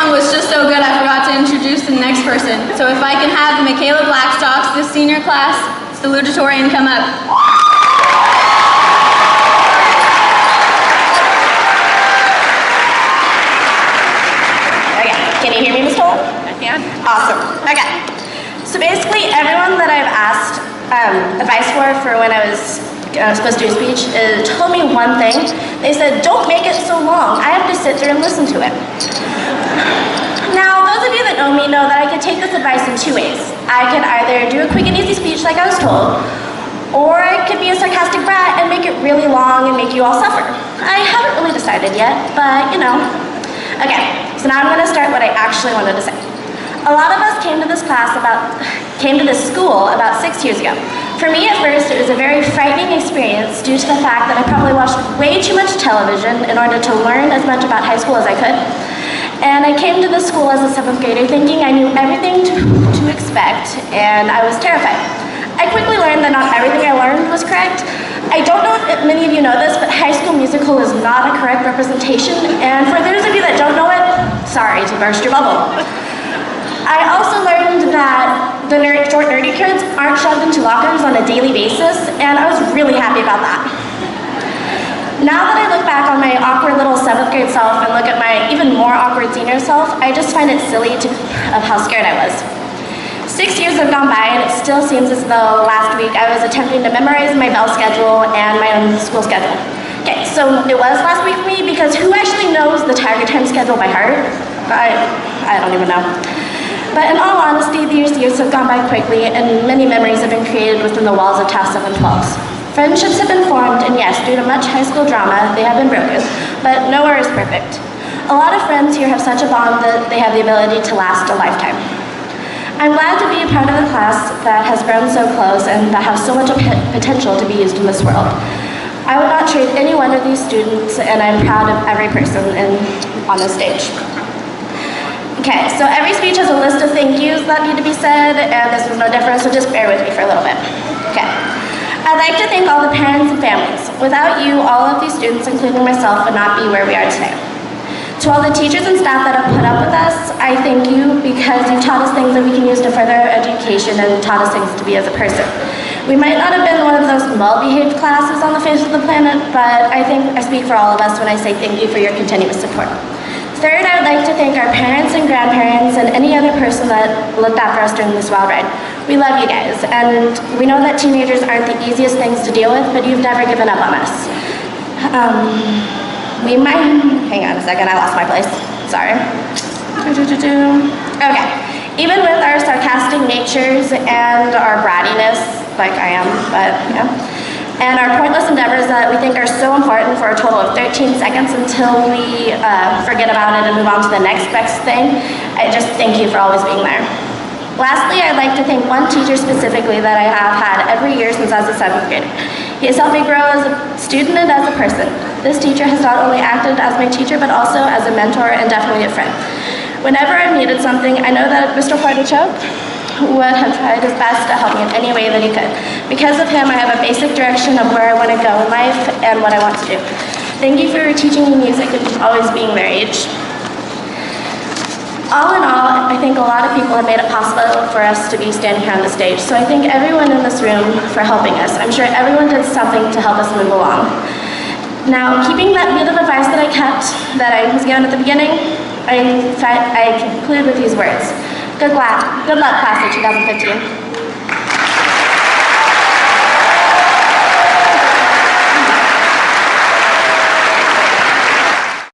song was just so good I forgot to introduce the next person. So if I can have Mikayla Blackstocks, the senior class, Salutatorian, come up. Okay, can you hear me, Ms. Toll? I can. Awesome. Okay. So basically, everyone that I've asked advice for when I was supposed to do a speech told me one thing. They said, don't make it so long. I have to sit there and listen to it. Now, those of you that know me know that I could take this advice in two ways. I could either do a quick and easy speech like I was told, or I could be a sarcastic brat and make it really long and make you all suffer. I haven't really decided yet, but you know. Okay, so now I'm gonna start what I actually wanted to say. A lot of us came to this school about 6 years ago. For me, at first, it was a very frightening experience due to the fact that I probably watched way too much television in order to learn as much about high school as I could. And I came to this school as a 7th grader thinking I knew everything to expect, and I was terrified. I quickly learned that not everything I learned was correct. I don't know if many of you know this, but High School Musical is not a correct representation, and for those of you that don't know it, sorry to burst your bubble. I also learned that the short nerdy kids aren't shoved into lockers on a daily basis, and I was really happy about that. Now that I look back on my awkward little 7th grade self and look at my even more awkward senior self, I just find it silly of how scared I was. 6 years have gone by, and it still seems as though last week I was attempting to memorize my bell schedule and my own school schedule. Okay, so it was last week for me because who actually knows the Tiger Time schedule by heart? I don't even know. But in all honesty, these years have gone by quickly, and many memories have been created within the walls of Taft 712s. Friendships have been formed, and yes, due to much high school drama, they have been broken, but nowhere is perfect. A lot of friends here have such a bond that they have the ability to last a lifetime. I'm glad to be a part of the class that has grown so close and that has so much potential to be used in this world. I would not trade any one of these students, and I'm proud of every person on this stage. Okay, so every speech has a list of thank yous that need to be said, and this was no different, so just bear with me for a little bit. Okay. I'd like to thank all the parents and families. Without you, all of these students, including myself, would not be where we are today. To all the teachers and staff that have put up with us, I thank you because you taught us things that we can use to further our education and taught us things to be as a person. We might not have been one of those well-behaved classes on the face of the planet, but I think I speak for all of us when I say thank you for your continuous support. Third, I would like to thank our parents and grandparents and any other person that looked after us during this wild ride. We love you guys, and we know that teenagers aren't the easiest things to deal with, but you've never given up on us. Hang on a second, I lost my place, sorry. Okay, even with our sarcastic natures and our brattiness, like I am, but yeah, and our pointless endeavors that we think are so important for a total of 13 seconds until we forget about it and move on to the next best thing, I just thank you for always being there. Lastly, I'd like to thank one teacher specifically that I have had every year since I was a 7th grader. He has helped me grow as a student and as a person. This teacher has not only acted as my teacher, but also as a mentor and definitely a friend. Whenever I've needed something, I know that Mr. Fartichoke would have tried his best to help me in any way that he could. Because of him, I have a basic direction of where I want to go in life and what I want to do. Thank you for teaching me music and always being their age. All in all, I think a lot of people have made it possible for us to be standing here on the stage. So I thank everyone in this room for helping us. I'm sure everyone did something to help us move along. Now, keeping that bit of advice that I was given at the beginning, I conclude with these words. Good luck, class of 2015.